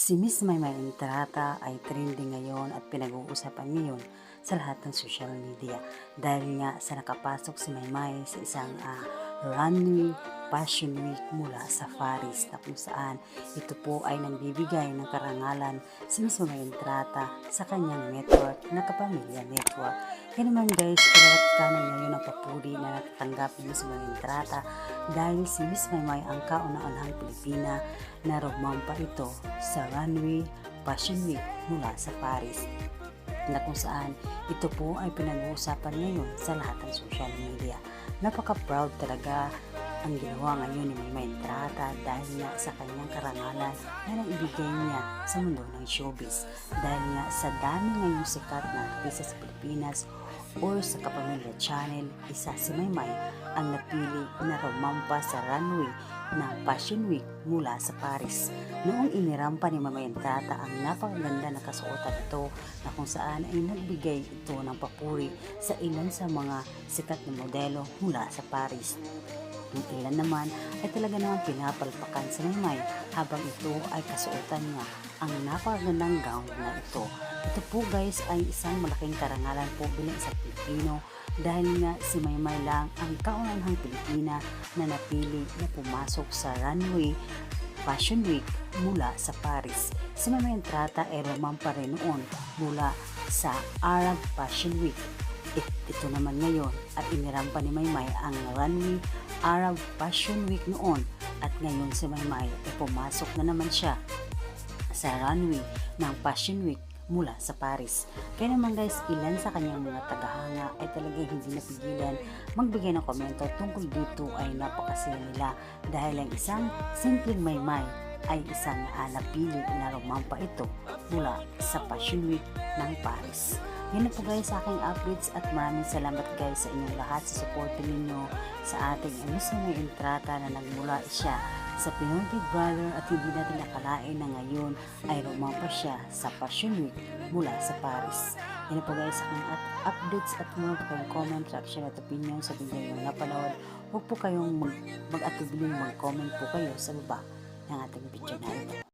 Si Miss Maymay Entrata ay trending ngayon at pinag-uusapan ngayon sa lahat ng social media dahil nga sa nakapasok si Maymay sa isang runway fashion week mula sa Paris na kung saan ito po ay nagbibigay ng karangalan si Miss Maymay Entrata sa kanyang network na Kapamilya Network. Kaya naman guys, kalawat kanan ngayon ang papuri na natatanggap ni Miss Maymay Entrata dahil si Miss Maymay ang kauna-unahang Pilipina na rumampa ito sa runway fashion week mula sa Paris na kung saan ito po ay pinag-uusapan ngayon sa lahat ng social media. Napaka-proud talaga ang ginawa ngayon ni Maymay Entrata dahil nga sa kanyang karangalan na naibigay niya sa mundo ng showbiz. Dahil nga sa dami ngayong sikat na artista sa Pilipinas or sa Kapamilya Channel, isa si Maymay ang napili na rumampa sa runway ng Fashion Week mula sa Paris. Noong inirampa ni Maymay Entrata ang napakaganda na kasuotan ito na kung saan ay nagbigay ito ng papuri sa ilan sa mga sikat na modelo mula sa Paris. Yung ilan naman ay talaga naman pinapalpakan sa Maymay habang ito ay kasuotan niya ang napakagandang gown na ito. Ito po guys ay isang malaking karangalan po bilang isang Pilipino dahil nga si Maymay lang ang kaunahang Pilipina na napili na pumasok sa runway Fashion Week mula sa Paris. Si Maymay Entrata ay rumampa rin noon mula sa Arab Fashion Week. Ito naman ngayon at inirampa ni Maymay ang runway Arab Fashion Week noon at ngayon si Maymay ay pumasok na naman siya sa runway ng Fashion Week mula sa Paris. Kaya naman guys, ilan sa kanyang mga tagahanga ay talagang hindi napigilan magbigay ng komento tungkol dito ay napakasaya nila dahil ang isang simpleng Maymay ay isang napili na rumampa ito mula sa Fashion Week ng Paris. Yan na po guys sa aking updates at maraming salamat guys sa inyong lahat sa support ninyo sa ating Miss Maymay Entrata na nagmula siya sa Pinoy Big Brother at hindi natin nakalain na ngayon ay rumampa siya sa Fashion Week mula sa Paris. Yan na po guys sa aking updates at mga kayong comment, reaction at opinion sa video yung napanood. Huwag po kayong mag-atubiling mag-comment po kayo sa baba ng ating video na ito.